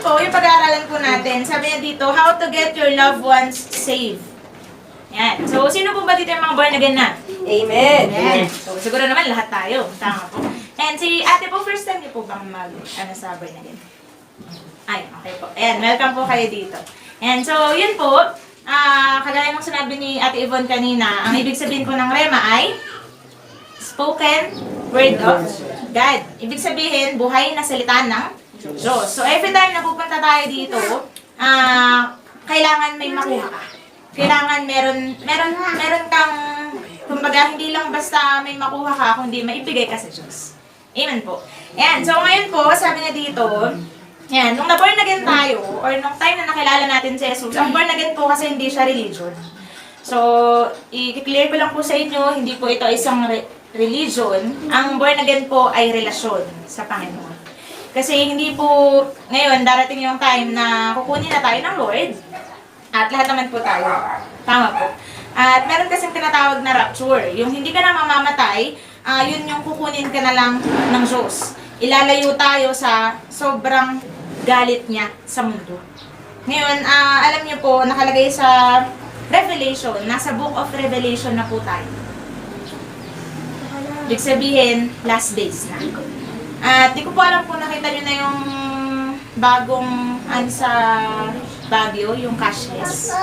po, yung pag-aaralan po natin, sabi niya dito, how to get your loved ones saved. Yan. So, sino po ba dito yung mga born again na? Amen. Amen. So, siguro naman lahat tayo. Tama po. And si ate po, first time niyo po bang sa born again? Ay, okay po. Ayan, welcome po kayo dito. And so, yun po, kagaya ng sinabi ni Ate Yvonne kanina, ang ibig sabihin po ng Rema ay spoken word of God. Ibig sabihin, buhay na salita ng Diyos. So, every time na pupunta tayo dito, kailangan may makuha ka. Kailangan meron kang, kumbaga, hindi lang basta may makuha ka, kundi maibigay ka sa Diyos. Amen po. Ayan, so ngayon po, sabi na dito, yan, nung na-born again tayo, or nung time na nakilala natin si Jesus, ang born again po kasi hindi siya religion. So, i-clear ko lang po sa inyo, hindi po ito isang religion. Ang born again po ay relasyon sa Panginoon. Kasi hindi po, ngayon, darating yung time na kukunin na tayo ng Lord, at lahat naman po tayo. Tama po. At meron kasing tinatawag na rapture. Yung hindi ka na mamamatay, yun yung kukunin ka na lang ng Diyos. Ilalayo tayo sa sobrang galit niya sa mundo. Ngayon, alam niyo po, nakalagay sa Revelation, nasa Book of Revelation na po tayo. Ibig sabihin, last days na. At di ko po alam kung nakita niyo na yung bagong sa Baguio, yung cashless.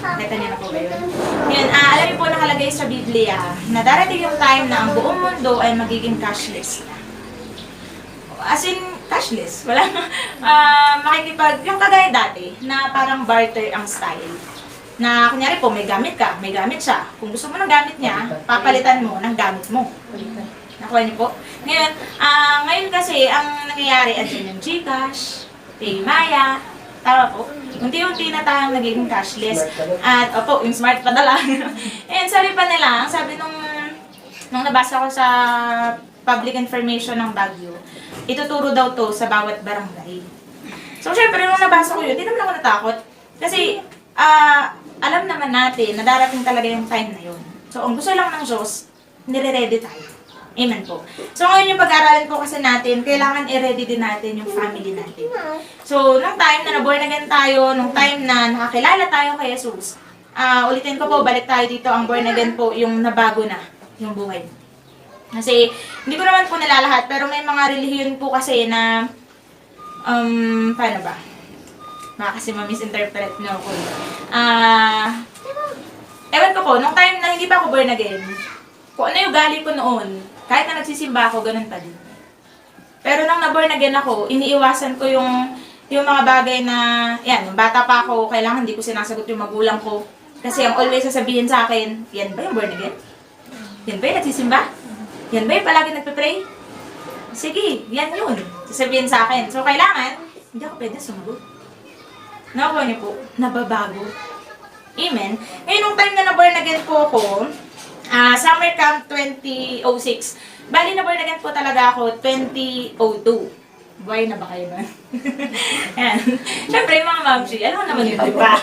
Nakita niyo na po ba yun? Ngayon, alam niyo po nakalagay sa Biblia na darating yung time na ang buong mundo ay magiging cashless na. As in, cashless. Wala makikipag, yung kagaya dati, na parang barter ang style. Na kunyari po, may gamit ka, may gamit siya. Kung gusto mo ng gamit niya, papalitan mo ng gamit mo. Nakuha niyo po? Ngayon, ngayon kasi, ang nangyayari, andyan yung GCash, Paymaya, tama po. Unti-unti na tayong nagiging cashless. At, opo, yung smart padala. And sabi pa nila, sabi nung nabasa ko sa public information ng Baguio, ituturo daw to sa bawat barangay. So, syempre, nung nabasa ko yun, di naman ako natakot. Kasi, alam naman natin na darating talaga yung time na yun. So, ang gusto lang ng Diyos, nire-ready tayo. Amen po. So, ngayon yung pag-aaralan po kasi natin, kailangan i-ready din natin yung family natin. So, nung time na na-born again tayo, nung time na nakakilala tayo kay Jesus, ulitin ko po, balik tayo dito, ang born again po, yung nabago na, yung buhay. Kasi, hindi ko naman po nilalahat, pero may mga relihiyon po kasi na, paano ba? Baka kasi ma-misinterpret nyo ako. Ewan ko po, nung time na hindi pa ako born again, kung ano yung gali ko noon, kahit na nagsisimba ako, ganun pa din. Pero nung na-born again ako, iniiwasan ko yung mga bagay na, yan, yung bata pa ako, kailangan hindi ko sinasagot yung magulang ko. Kasi ang always sasabihin sa akin, yan ba yung born again? Yan ba yung nagsisimba? Yan ba yung palagi nagpe-pray? Sige, yan yun. Sasabihin sa akin. So, kailangan, hindi ako pwede sumagot. Nakuha niyo po, nababago. Amen. Ngayon, nung time na na-born again po ako, Summer Camp 2006. Bali na born again po talaga ako 2002. Buhay na ba kayo nun? Ayan. Siyempre, yung mga mamsi, alam mo naman yun, di ba?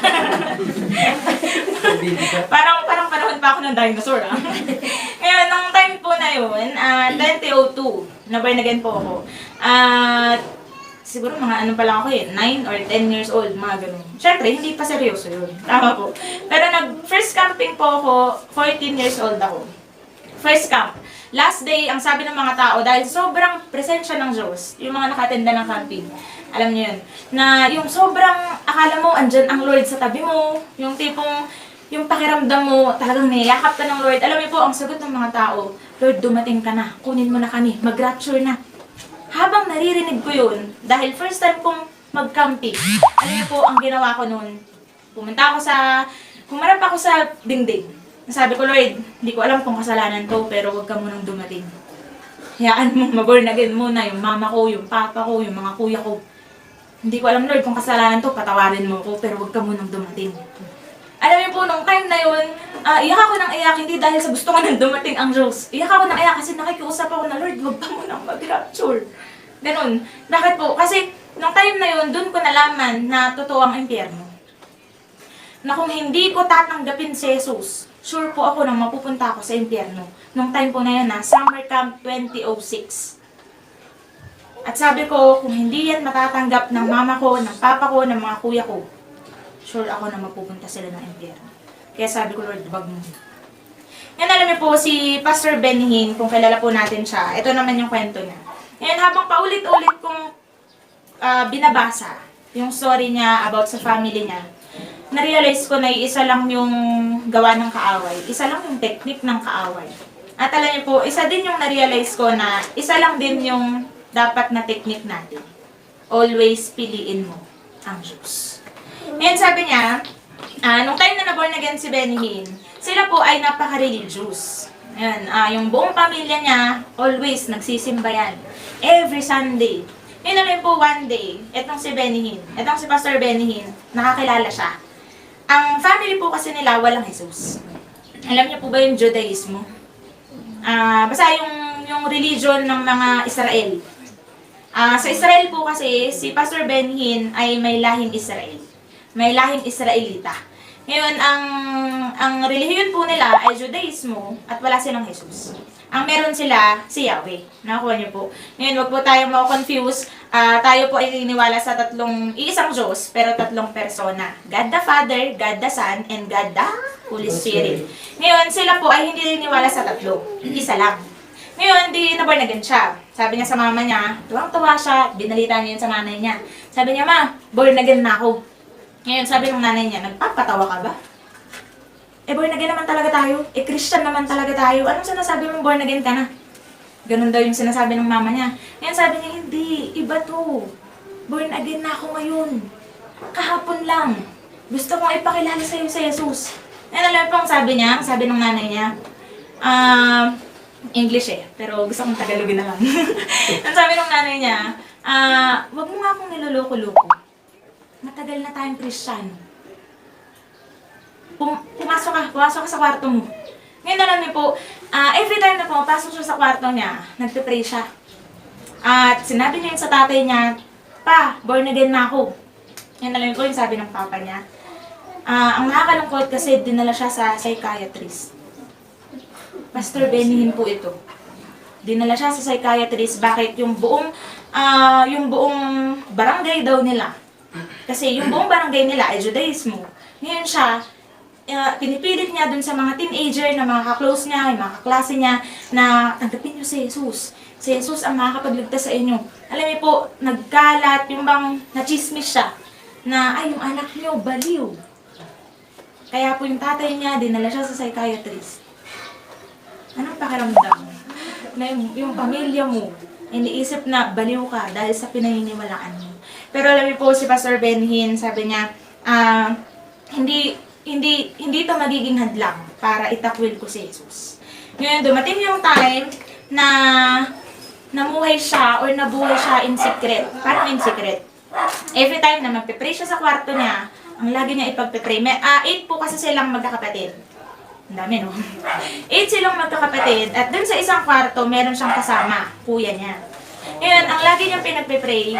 parang panahon pa ako ng dinosaur, Ngayon, nung time po na yun, 2002, na born again po ako. Siguro mga ano pa lang ako 9 or 10 years old, mga ganun. Siyempre, hindi pa seryoso yun. Tama po. Pero first camping po ako, 14 years old ako. First camp. Last day, ang sabi ng mga tao, dahil sobrang presensya ng Diyos, yung mga nakatenda ng camping, alam niyo yun, na yung sobrang, akala mo, andyan ang Lord sa tabi mo, yung tipong, yung pakiramdam mo, talagang niyakap ka ng Lord. Alam niyo po, ang sagot ng mga tao, Lord, dumating ka na, kunin mo na kami, mag-rapture na. Habang naririnig ko yun, dahil first time kong mag-camping, alam niyo po, ang ginawa ko noon, humarap ako sa dingding. Sabi ko, Lord, hindi ko alam kung kasalanan to, pero huwag ka munang dumating. Hayaan mo, ma-born again muna, yung mama ko, yung papa ko, yung mga kuya ko. Hindi ko alam, Lord, kung kasalanan to, patawarin mo ko, pero huwag ka munang dumating. Alam niyo po, nung time na yun, iyak ako ng iyak, hindi dahil sa gusto ko nang dumating ang Diyos. Iyak ako ng iyak kasi nakikiusap ako na, Lord, huwag ka munang mag-rapture. Ganun. Bakit po? Kasi, nung time na yun, dun ko nalaman na totoo ang impyerno. Na kung hindi ko tatanggapin si Jesus, sure po ako nang mapupunta ako sa impyerno. Nung time po na yun, Summer Camp 2006. At sabi ko, kung hindi yan matatanggap ng mama ko, ng papa ko, ng mga kuya ko, sure ako na mapupunta sila ng impyerno. Kaya sabi ko, Lord, wag mo. Yan, alam niyo po, si Pastor Benhin, kung kilala po natin siya, ito naman yung kwento niya. Ngayon, habang paulit-ulit kong binabasa yung story niya about sa family niya, na-realize ko na isa lang yung gawa ng kaaway. Isa lang yung technique ng kaaway. At alam niyo po, isa din yung na-realize ko na isa lang din yung dapat na technique natin. Always piliin mo ang Diyos. Ngayon sabi niya, nung time na na-born again si Benny, sila po ay napaka-religious. Ayan, yung buong pamilya niya, always nagsisimba yan. Every Sunday. Ngayon naman po one day, etong si Benny, etong si Pastor Benny, nakakilala siya. Ang family po kasi nila, walang Jesus. Alam niyo po ba yung Judaismo? Basta yung religion ng mga Israel. Sa Israel po kasi, si Pastor Benhin ay may lahing Israel. May lahing Israelita. Ngayon, ang relihiyon po nila ay Judaismo at wala silang Jesus. Ang meron sila, si Yahweh. Nakakuha niyo po. Ngayon, wag po tayong ma-confuse. Tayo po ay naniniwala sa iisang Diyos, pero tatlong persona. God the Father, God the Son, and God the Holy Spirit. Ngayon, sila po ay hindi naniniwala sa tatlo. Isa lang. Ngayon, di na-born again siya. Sabi niya sa mama niya, tuwang-tuwa siya, binalita niya yun sa nanay niya. Sabi niya, ma, born again na ako. Ngayon, sabi ng nanay niya, nagpapatawa ka ba? Born again naman talaga tayo. Christian naman talaga tayo. Anong sinasabi mo, born again ka na? Ganun daw yung sinasabi ng mama niya. Ngayon, sabi niya, hindi, iba to. Born again na ako ngayon. Kahapon lang. Gusto kong ipakilala sa'yo sa Jesus. Ngayon, alam po ang sabi niya, sabi ng nanay niya, English pero gusto kong Tagalogin na lang. Ang sabi ng nanay niya, wag mo nga akong niloloko-loko. Matagal na tayong Kristiyano. Pumasok ka sa kwarto mo. Ngayon alam niyo po, every time na pumapasok siya sa kwarto niya, nagpe-pray siya. At sinabi niya yun sa tatay niya, pa, born again na ako. Ngayon alam niyo po yung sabi ng papa niya. Ang nakakalungkot kasi dinala siya sa psychiatrist. Pastor Benhin po ito. Dinala siya sa psychiatrist. Bakit? Yung buong barangay daw nila. Kasi yung buong barangay nila ay Judaismo. Ngayon siya, pinipilit niya dun sa mga teenager na mga ka-close niya, yung mga kaklase niya, na tanggapin niyo si Jesus. Si Jesus ang makakapagligtas sa inyo. Alam niyo po, nagkalat, yung bang nachismis siya, na ay, yung anak niyo, baliw. Kaya po yung tatay niya, dinala siya sa psychiatrist. Anong pakiramdam? Na yung pamilya mo, iniisip na baliw ka dahil sa pinaniniwalaan mo. Pero alam niyo po, si Pastor Benhin, sabi niya, hindi ito magiging hadlang para itakwil ko si Jesus. Ngayon, dumating yung time na namuhay siya or nabuhay siya in secret. Parang in secret. Every time na magpe-pray siya sa kwarto niya, ang lagi niya ipagpe-pray. 8 po kasi silang magkakapatid. Ang dami, no? 8 silang magkakapatid. At dun sa isang kwarto, meron siyang kasama, kuya niya. Ngayon, ang lagi niyang pinagpe-pray,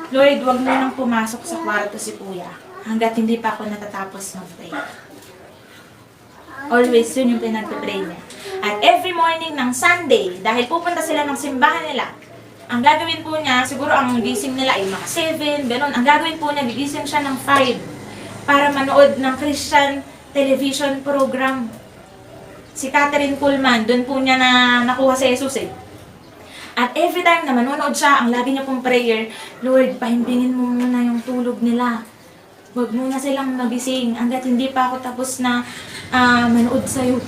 Lord, wag mo nang pumasok sa kwarto si kuya hanggat hindi pa ako natatapos mag-pray. Always yun yung pinagpe-pray niya. At every morning ng Sunday, dahil pupunta sila ng simbahan nila, ang gagawin po niya, siguro ang gising nila ay mga 7, ganun. Ang gagawin po niya, gigising siya ng 5 para manood ng Christian television program. Si Catherine Kuhlman, doon po niya nakuha si Jesus At every time na manonood siya, ang lagi niya pong prayer, Lord, pahimbingin mo muna yung tulog nila. Huwag muna silang magising hanggat hindi pa ako tapos na manood sa'yo.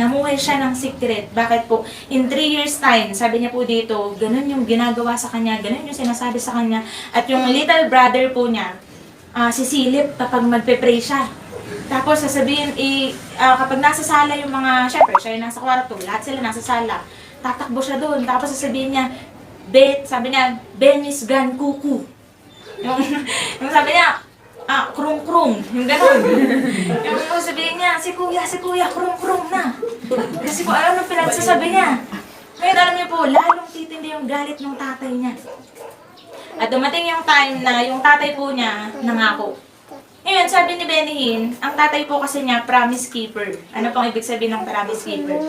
Namuhay siya ng secret. Bakit po? In 3 years time, sabi niya po dito, ganun yung ginagawa sa kanya, ganun yung sinasabi sa kanya. At yung little brother po niya, sisilip kapag magpe-pray siya. Tapos sasabihin, kapag nasa sala yung mga, syempre, siya yung nasa kwarto, lahat sila nasa sala. Tatakbo siya doon. Tapos sasabihin niya, sabi niya, Benis Gan Kuku. Yung sabi niya, krung-krung. Yung gano'n. Yung sasabihin niya, si kuya, krung-krung na. Kasi kung ano pinagsasabi niya. Ngayon alam niyo po, lalong titindi yung galit ng tatay niya. At dumating yung time na yung tatay po niya nangako. Ngayon, sabi ni Benhin, ang tatay po kasi niya, promise keeper. Ano pong ibig sabihin ng promise keeper?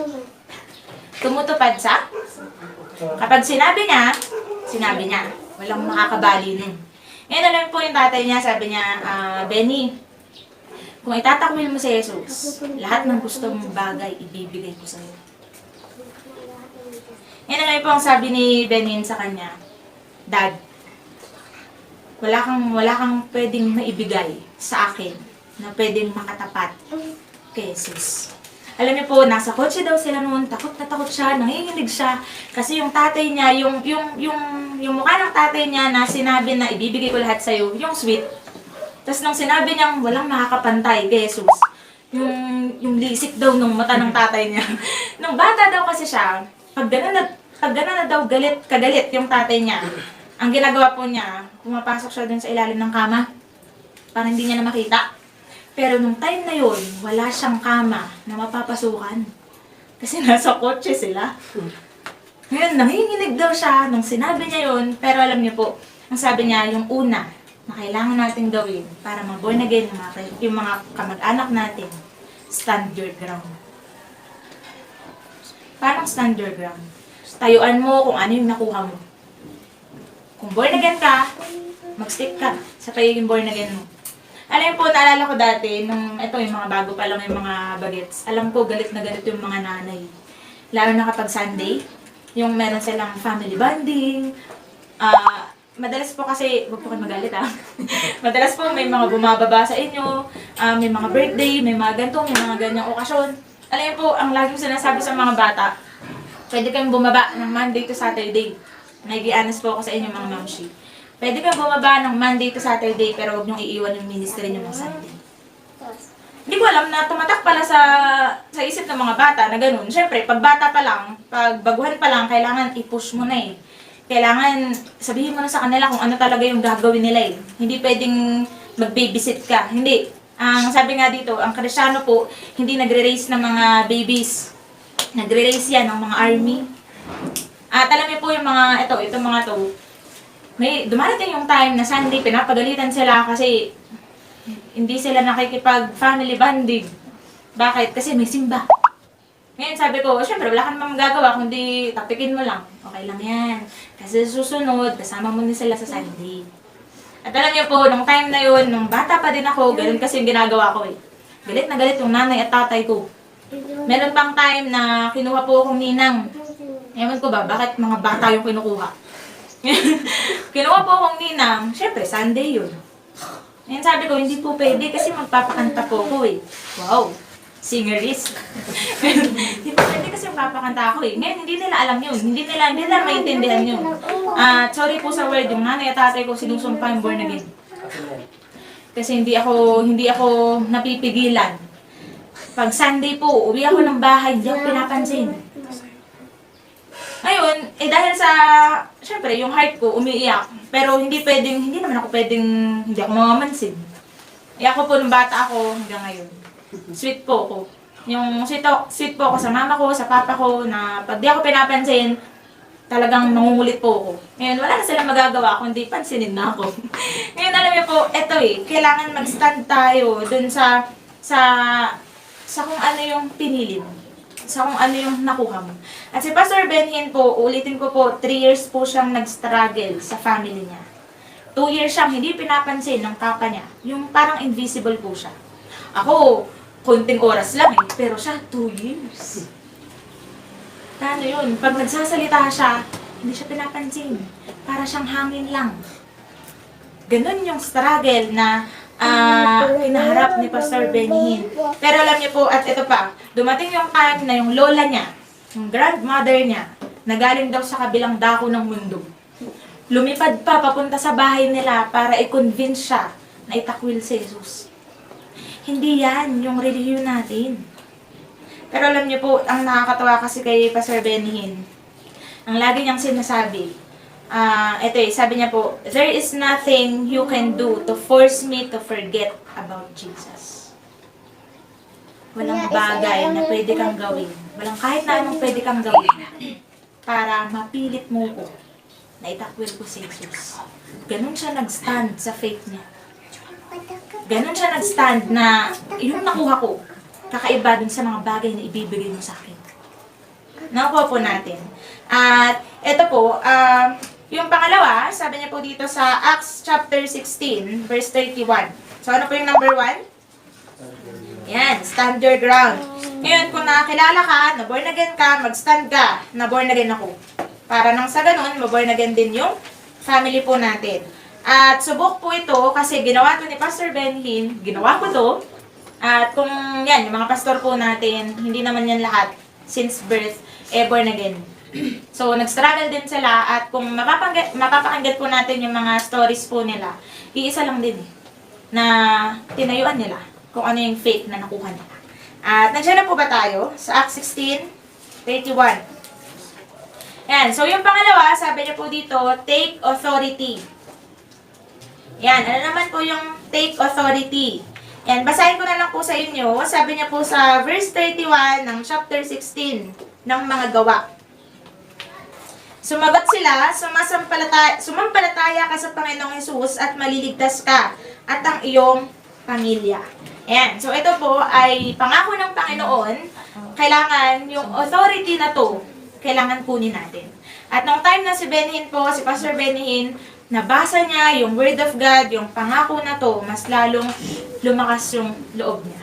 Tumutupad sa? Kapag sinabi niya, Sinabi niya, walang makakabali nun. Ngayon alam po yung tatay niya, sabi niya, Benny, kung itatakwil mo si Jesus, lahat ng gusto mong bagay, ibibigay ko sa'yo. Ngayon alam po ang sabi ni Benin sa kanya, Dad, wala kang pwedeng maibigay sa akin na pwedeng makatapat kay Jesus. Alam niyo po, nasa kotse daw sila noon, takot na takot siya, nanginginig siya. Kasi yung tatay niya, yung mukha ng tatay niya na sinabi na ibibigay ko lahat sa'yo, yung sweet. Tapos nung sinabi niyang walang makakapantay kay Jesus, yung lisik daw nung mata ng tatay niya. Nung bata daw kasi siya, pag gano'n na daw kagalit yung tatay niya, ang ginagawa po niya, pumapasok siya dun sa ilalim ng kama, para hindi niya na makita. Pero nung time na yun, wala siyang kama na mapapasukan. Kasi nasa kotse sila. Ngayon, nanginginig daw siya nung sinabi niya yun. Pero alam niyo po, ang sabi niya, yung una na kailangan natin gawin para ma-born again yung mga kamag-anak natin, stand your ground. Parang stand your ground. Tayuan mo kung ano yung nakuha mo. Kung born again ka, mag-stick ka sa pagiging born again mo. Alam po, naalala ko dati, nung ito yung mga bago pa lang yung mga bagets, alam ko galit na galit yung mga nanay. Lalo na kapag Sunday, yung meron silang family bonding. Madalas po kasi, huwag po kayo magalit madalas po may mga bumababa sa inyo, may mga birthday, may mga ganito, may mga ganyang okasyon. Alam po, ang laging sinasabi sa mga bata, pwede kayong bumaba ng Monday to Saturday. Nag-i-honest po ako sa inyo mga mamshi. Pwede kang bumaba ng Monday to Saturday pero huwag niyong iiwan yung ministry niyo ng Sunday. Hindi ko alam na tumatak pala sa isip ng mga bata na ganun. Siyempre, pag bata pa lang, pag baguhan pa lang, kailangan i-push mo na eh. Kailangan sabihin mo na sa kanila kung ano talaga yung gagawin nila eh. Hindi pwedeng mag-babysit ka. Hindi. Ang sabi nga dito, ang Kristyano po, hindi nagre-raise ng mga babies. Nagre-raise yan ng mga army. At alam niyo po yung mga, itong mga to, may dumarating yung time na Sunday, pinapagalitan sila kasi hindi sila nakikipag-family bonding. Bakit? Kasi may simba. Ngayon sabi ko, syempre wala ka namang magagawa kundi tapikin mo lang. Okay lang yan. Kasi susunod, kasama mo din sila sa Sunday. At alam niyo po, nung time na yun, nung bata pa din ako, ganun kasi yung ginagawa ko eh. Galit na galit yung nanay at tatay ko. Meron pang time na kinuha po akong ninang. Ewan ko ba, bakit mga bata yung kinukuha? Kinuha po akong ninang, syempre Sunday yun. Ngayon sabi ko, hindi po pwede kasi magpapakanta po ako eh. Wow, singerist. Hindi po pwede kasi magpapakanta ako eh. Ngayon hindi nila alam yun, hindi nila maintindihan yun. Sorry po sa word, yung nanay at tatay ko sinusumpa yung born again. Kasi hindi ako napipigilan. Pag Sunday po, uwi ako ng bahay, hindi ako pinapansin. Ngayon, dahil sa, syempre, yung heart ko umiiyak, pero hindi naman ako pwedeng, hindi ako mamamansin. Ako po nung bata ako hanggang ngayon. Sweet po ako. Yung sweet po ako sa mama ko, sa papa ko, na pag di ako pinapansin, talagang nangungulit po ako. Ngayon, wala na silang magagawa, kundi pansinin na ako. Ngayon, alam niyo po, eto kailangan mag-stand tayo dun sa kung ano yung pinili mo. Sa kung ano yung nakuha mo. At si Pastor Benhin po, ulitin ko po, 3 years po siyang nag-struggle sa family niya. 2 years siyang hindi pinapansin ng papa niya. Yung parang invisible po siya. Ako, konting oras lang pero siya 2 years. Paano yun? Pag nagsasalita siya, hindi siya pinapansin. Para siyang hangin lang. Ganun yung struggle na kinaharap ni Pastor Benhin. Pero alam niyo po, at ito pa, dumating yung time na yung lola niya, yung grandmother niya, na galing daw sa kabilang dako ng mundo. Lumipad pa papunta sa bahay nila para i-convince siya na itakwil si Jesus. Hindi yan yung relihiyon natin. Pero alam niyo po, ang nakakatawa kasi kay Pastor Benhin, ang lagi niyang sinasabi, sabi niya po, there is nothing you can do to force me to forget about Jesus. Walang bagay na pwede kang gawin. Walang kahit na anong pwede kang gawin para mapilit mo ko na itakwil ko si Jesus. Ganun siya nag-stand sa faith niya. Ganun siya nag-stand na yung nakuha ko, kakaiba dun sa mga bagay na ibibigay mo sa akin. Nakuha po natin. At ito po, Yung pangalawa, sabi niya po dito sa Acts chapter 16, verse 31. So, ano po yung number 1? Yan, stand your ground. Ngayon, kung nakakilala ka, na born again ka, mag-stand ka, na born again ako. Para nang sa ganun, ma-born again din yung family po natin. At subok po ito kasi ginawa to ni Pastor Benhin, ginawa ko to. At kung yan, yung mga pastor po natin, hindi naman yan lahat since birth, born again. So, nag-struggle din sila at kung mapapakinggan po natin yung mga stories po nila, iisa lang din na tinayuan nila kung ano yung faith na nakuha nila. At nandiyan na po ba tayo sa Acts 16:31? Yan. So, yung pangalawa, sabi niya po dito, take authority. Yan. Ano naman po yung take authority? Yan. Basahin ko na lang po sa inyo. Sabi niya po sa verse 31 ng chapter 16 ng mga gawa. Sumagot sila, sumampalataya ka sa Panginoong Hesus at maliligtas ka at ang iyong pamilya. Ayan. So, ito po ay pangako ng Panginoon. Kailangan yung authority na to, kailangan kunin natin. At nung time na si Benhin po, si Pastor Benhin, nabasa niya yung Word of God, yung pangako na to, mas lalong lumakas yung loob niya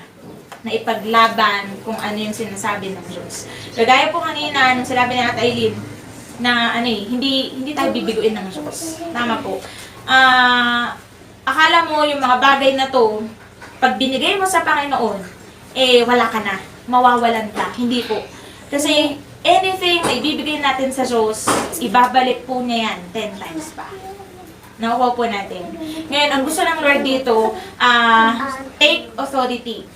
na ipaglaban kung ano yung sinasabi ng Diyos. Kagaya po kanina, nung sinabi ni Ate Aileen, na hindi tayo bibiguin ng Diyos. Tama po. Akala mo yung mga bagay na to, pag binigay mo sa Panginoon, wala ka na. Mawawalan ka. Hindi po. Kasi anything na ibibigay natin sa Diyos, ibabalik po niya yan 10 times pa. Nakuha po natin. Ngayon, ang gusto ng Lord dito, take authority.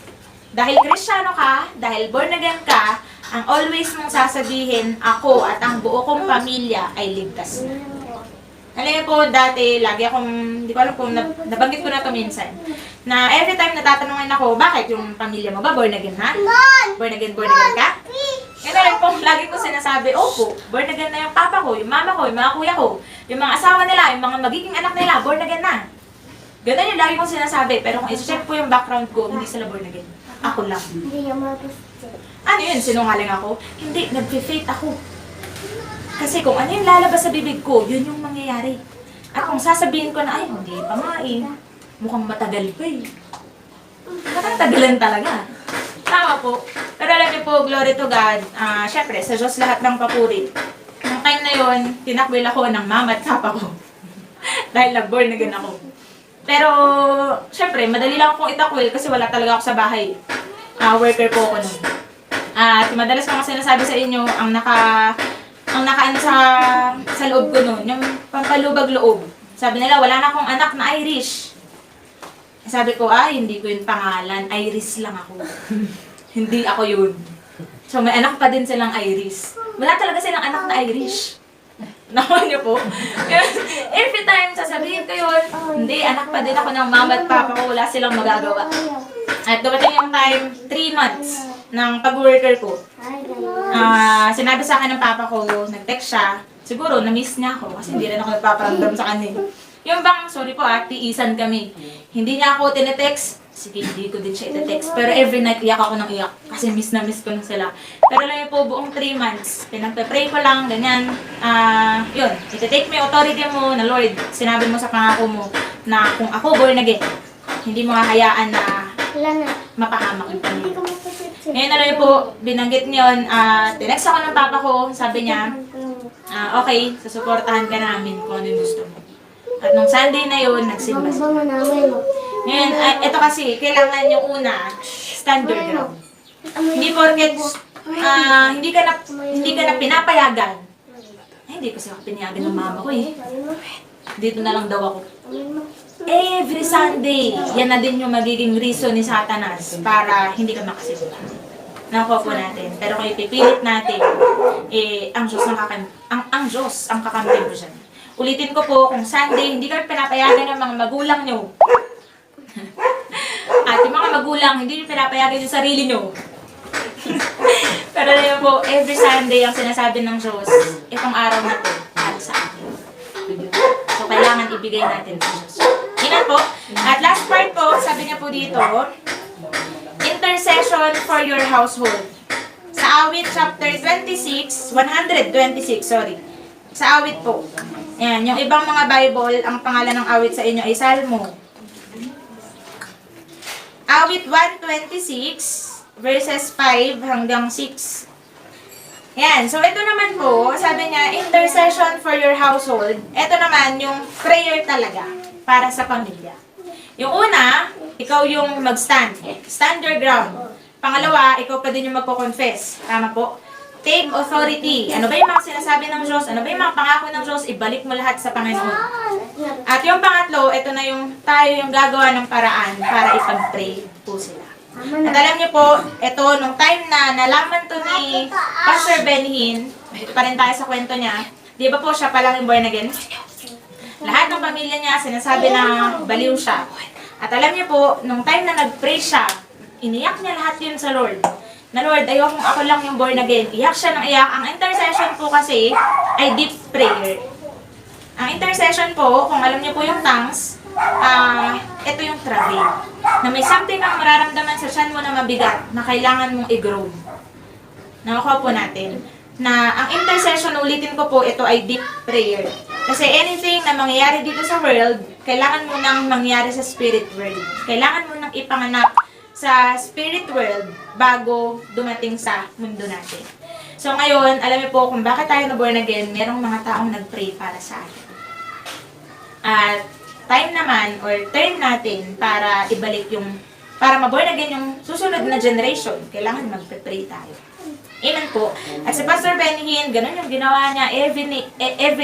Dahil Kristiyano ka, dahil born again ka, ang always mong sasabihin, ako at ang buo kong pamilya ay ligtas na. Alam niyo po, dati, lagi akong, hindi ko alam kung nabanggit ko na ito minsan, na every time natatanungin ako, bakit yung pamilya mo ba, born again ha? Born again ka? Ganun po, lagi ko sinasabi, opo, born again na yung papa ko, yung mama ko, yung mga kuya ko, yung mga asawa nila, yung mga magiging anak nila, born again na. Ganun yung lagi kong sinasabi, pero kung isi-check po yung background ko, hindi sila born again. Ako lang. Ano yun? Sinungaling ako? Hindi, nag-faith ako. Kasi kung ano yung lalabas sa bibig ko, yun yung mangyayari. At kung sasabihin ko na, ay, hindi pa nga mukhang matagal pa matatagalan talaga. Tama po. Pero alam niyo po, glory to God, syempre, sa Diyos lahat ng papuri. Nung time na yun, tinakwil ako ng mama at papa ko. Dahil nag-born again ako. Pero, syempre, madali lang akong itakwil kasi wala talaga ako sa bahay. Worker po ako nun. At madalas ko nga sinasabi sa inyo, ang nakaano sa loob ko nun, yung pampalubag loob. Sabi nila, wala na akong anak na Irish. Sabi ko, hindi ko yung pangalan, Iris lang ako. Hindi ako yun. So may anak pa din silang Iris. Wala talaga silang anak na Irish. Nakuha niyo po? Every time sasabihin ko yun, hindi, anak pa din ako ng mama at papa ko, wala silang magagawa. At dumating yung time, 3 months ng pag-worker ko. Sinabi sa akin ng papa ko, nag-text siya, siguro na-miss niya ako kasi hindi rin ako nagpaparamdam sa kanya. Yung bang, sorry po tiisan kami. Hindi niya ako tinetext, sige, hindi ko din siya ite-text. Pero every night, iyak ako ng iyak kasi miss na miss ko na sila. Pero lang yun po, buong 3 months, pinagpe-pray ko lang, ganyan. Yun, ite-take mo yung authority mo na Lord, sinabi mo sa pangako mo na kung ako born again, hindi mo hahayaan na mapahamak yung pamilya. Ngayon na lang po, binanggit niyon, tinext ako ng papa ko, sabi niya, okay, susuportahan ka namin kung ano yung gusto mo. At nung Sunday na yun, nagsimba siya. Ngayon, ito kasi, kailangan yung una, stand your ground. Hindi porket, hindi ka na pinapayagan. Hindi kasi ako pinayagan ng mama ko Dito na lang daw ako. Every Sunday, yan na din yung magiging reason ni Satanas para hindi ka makasimba. Nakuha po natin. Pero kung ipipilit natin, ang Diyos ang kakampi mo dyan. Ulitin ko po, kung Sunday, hindi kami pinapayagan ng mga magulang nyo. At yung mga magulang, hindi nyo pinapayagan yung sarili nyo. Pero yun po, every Sunday ang sinasabi ng Diyos, itong araw na to, para sa akin. So, kailangan ibigay natin sa Diyos. Inan po. At last part po, sabi niya po dito, intercession for your household. Sa Awit chapter 126, Sa awit po. Yan, yung ibang mga Bible, ang pangalan ng awit sa inyo ay Salmo. Awit 126, verses 5 hanggang 6. Yan, so ito naman po, sabi niya, intercession for your household. Ito naman yung prayer talaga para sa pamilya. Yung una, ikaw yung mag-stand. Stand your ground. Pangalawa, ikaw pa din yung magpo-confess. Tama po? Take authority. Ano ba yung mga sinasabi ng Diyos? Ano ba yung mga pangako ng Diyos? Ibalik mo lahat sa Panginoon. At yung pangatlo, ito na yung tayo yung gagawa ng paraan para ipag-pray po sila. At alam niyo po, ito, nung time na nalaman to ni Pastor Benhin, ito pa rin tayo sa kwento niya, di ba po siya palang yung born again? Lahat ng pamilya niya, sinasabi na baliw siya. At alam niyo po, nung time na nag-pray siya, iniyak niya lahat yun sa Lord. Na Lord, ayokong ako lang yung born again. Iyak siya ng iyak. Ang intercession po kasi ay deep prayer. Ang intercession po, kung alam niyo po yung tongues, ito yung travail. Na may something kang mararamdaman sa tiyan mo na mabigat, na kailangan mong i-grow. Nakuha po natin. Na ang intercession, ulitin ko po, ito ay deep prayer. Kasi anything na mangyayari dito sa world, kailangan mo nang mangyari sa spirit world. Kailangan mo nang ipanganak sa spirit world bago dumating sa mundo natin. So ngayon, alam niyo po kung bakit tayo na born again, merong mga taong nag-pray para sa atin. At time naman or turn natin para ibalik yung, para ma-born again yung susunod na generation, kailangan mag-pray tayo. Amen po. At si Pastor Benhin, ganun yung ginawa niya every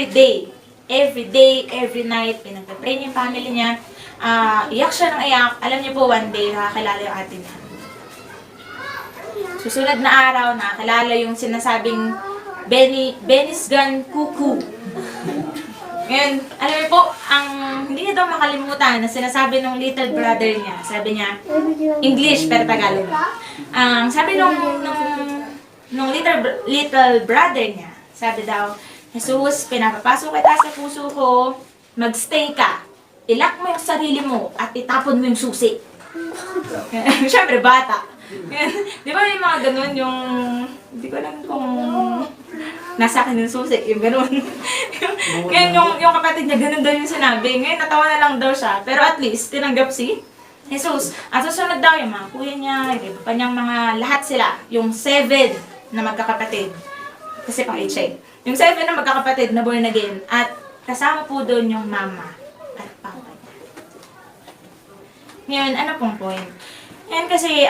day, every night, pinag-pray niya yung family niya. Iyak siya ng iyak. Alam niyo po, one day, nakakilala yung atin niya. Susunod na araw, nakakilala yung sinasabing Benny's Gun Cuckoo. Ngayon, alam niyo po, hindi niya daw makalimutan na sinasabi ng little brother niya. Sabi niya, English pero Tagalog. Sabi nung little brother niya, sabi daw, Jesus, pinapapasok kita sa puso ko, magstay ka. Ilak mo yung sarili mo at itapon mo yung susi. Siyempre, bata. Di ba yung mga ganun, yung, hindi ko alam kung nasa akin yung susi, yung ganun. Ngayon, yung kapatid niya, ganun daw yung sinabi. Ngayon, natawa na lang daw siya. Pero at least, tinanggap si Jesus. At susunod daw yung mga kuya niya, yung iba pa niyang mga, lahat sila, yung 7 na magkakapatid. Kasi pang HA. Yung 7 na magkakapatid na born again. At kasama po doon yung mama at papa niya. Ngayon, ano pong point? Yan kasi,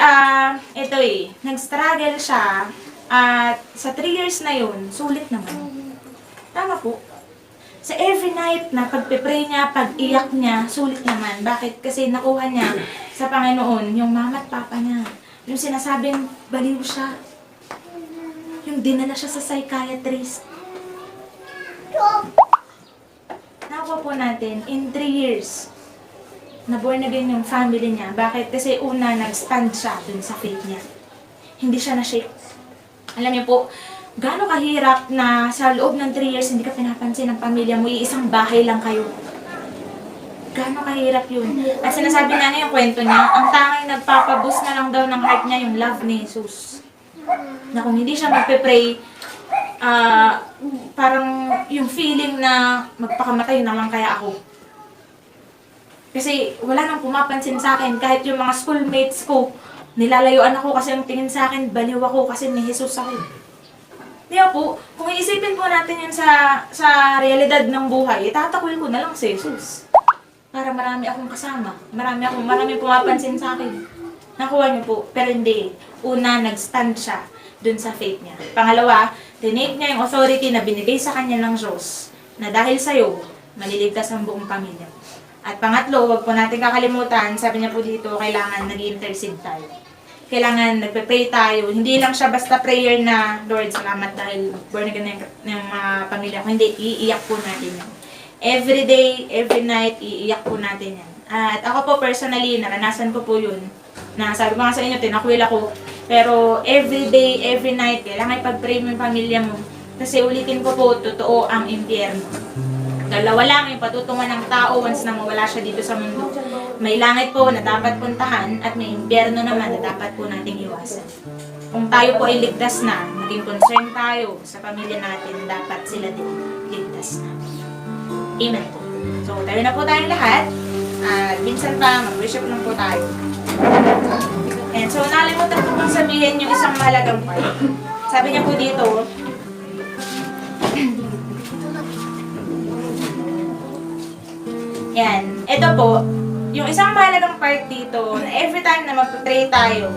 ito nag-struggle siya at sa 3 years na yun, sulit naman. Tama po. Sa every night na pagpe-pray niya, pag-iyak niya, sulit naman. Bakit? Kasi nakuha niya sa Panginoon yung mama at papa niya. Yung sinasabing baliw siya. Yung dinala siya sa psychiatrist. Nakuha po natin, in 3 years, na born again yung family niya. Bakit? Kasi una, nag-stand siya dun sa faith niya. Hindi siya na-shake. Alam niyo po, gaano kahirap na sa loob ng 3 years hindi ka pinapansin ng pamilya mo, iisang bahay lang kayo. Gaano kahirap yun. At sinasabi niya yung kwento niya, ang tanging nagpapaboost na lang daw ng heart niya yung love ni Jesus. Na kung hindi siya magpe-pray, parang yung feeling na magpakamatay na lang kaya ako. Kasi wala nang pumapansin sa akin. Kahit yung mga schoolmates ko, nilalayuan ako kasi ang tingin sa akin, baliw ako kasi may Jesus ako. Di ba po, kung iisipin po natin yun sa realidad ng buhay, itatakwil ko na lang si Jesus. Para marami akong kasama. Marami pumapansin sa akin. Nakuha niyo po, pero hindi. Una, nag-stand siya dun sa faith niya. Pangalawa, tinake niya yung authority na binigay sa kanya ng Diyos na dahil sa'yo, maliligtas ang buong pamilya. At pangatlo, wag po natin kakalimutan, sabi niya po dito, kailangan nag-intercede tayo. Kailangan nagpe-pray tayo. Hindi lang siya basta prayer na, Lord, salamat dahil born again ng mga pamilya ko. Hindi, iiyak po natin yan. Every day, every night, iiyak po natin yan. At ako po personally, naranasan ko po yun. Na sabi ko nga sa inyo, tinakwil ako. Pero every day, every night, kailangan ipag-pray mo yung pamilya mo. Kasi ulitin ko po, totoo ang impyerno. Dalawa lang yung patutungan ng tao once na mawala siya dito sa mundo. May langit po na dapat puntahan at may impyerno naman na dapat po nating iwasan. Kung tayo po ay ligtas na, maging concern tayo sa pamilya natin, dapat sila din. ligtas na. Amen po. So, tayo na po tayong lahat. At minsan pa, mag-worship lang po tayo. And so, nalimutan ko pang sabihin yung isang mahalagang part. Sabi niya po dito, yan. Ito po, yung isang mahalagang part dito, na every time na mag-pray tayo,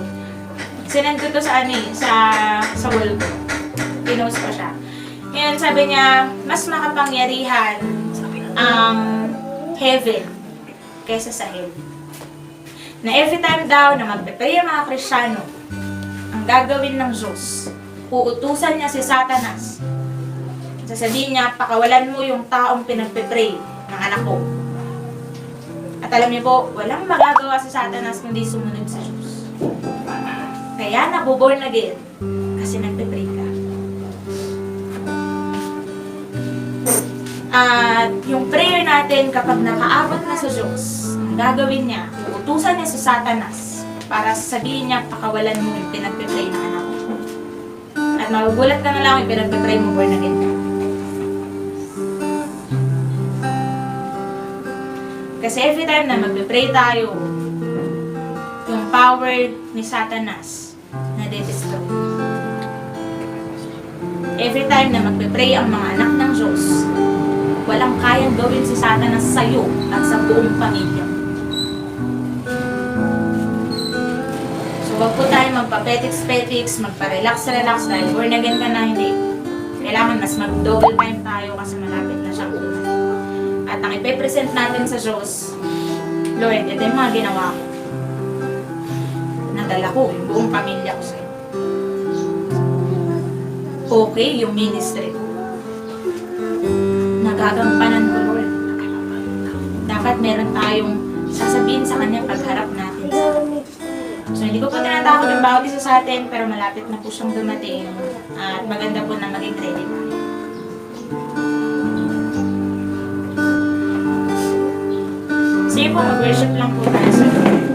sinend ko to sa sa wall ko. Pinost ko siya. Ngayon, sabi niya, mas makapangyarihan ang heaven kaysa sa hell. Na every time daw na magpe-pray ang mga Kristiyano, ang gagawin ng Diyos, uutusan niya si Satanas. Sasabihin niya, pakawalan mo yung taong pinagpe-pray ng anak ko. At alam niyo po, walang magagawa si Satanas kundi sumunod sa Diyos. Kaya nabuborn again kasi nagpe-pray ka. At yung prayer natin kapag nakaabot na sa Diyos, ang gagawin niya, uutusan niya si Satanas para sabihin niya, pakawalan mo yung pinagpe-pray ng anak ko. At magugulat ka na lang yung pinagpe-pray mo, born again ka. Kasi every time na magpe-pray tayo, yung power ni Satanas na de-destroy. Every time na magpe-pray ang mga anak ng Diyos, walang kayang gawin si Satanas sa'yo at sa buong pamilya. So, wag po tayo magpa-petics-petics, magpa-relax-relax dahil born again ka na, hindi. Kailangan mas mag-double time tayo kasi malapit na siyang ulan. At ang ipe-present natin sa Diyos, Lord, ito yung mga ginawa ko. Nadala ko yung buong pamilya ko sa'yo. Okay yung ministry ko. Nagagampanan ko, Lord. Dapat meron tayong sasabihin sa Kanya pagharap natin. So, hindi ko po tinatakot yung bawat isa sa atin, pero malapit na po siyang dumating. At maganda po na maging ready tayo. Sige po, mag-worship lang po tayo sa Lord.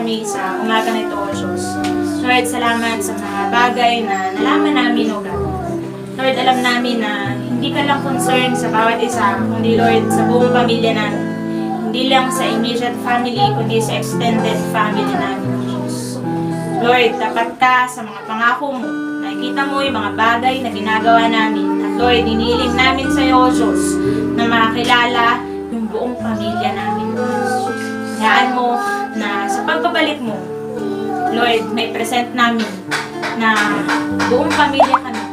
kami sa umaga nito, O Diyos. Lord, salamat sa mga bagay na nalaman namin, O God. Lord, alam namin na hindi ka lang concerned sa bawat isa, kundi Lord, sa buong pamilya namin. Hindi lang sa immediate family, kundi sa extended family namin, O Diyos. Lord, tapat ka sa mga pangako mo. Nakikita mo yung mga bagay na ginagawa namin. At Lord, iniling namin sa iyo, Diyos, na makakilala yung buong pamilya namin. Hayaan mo na sa pagbabalik mo, Lord, may present namin na buong pamilya kami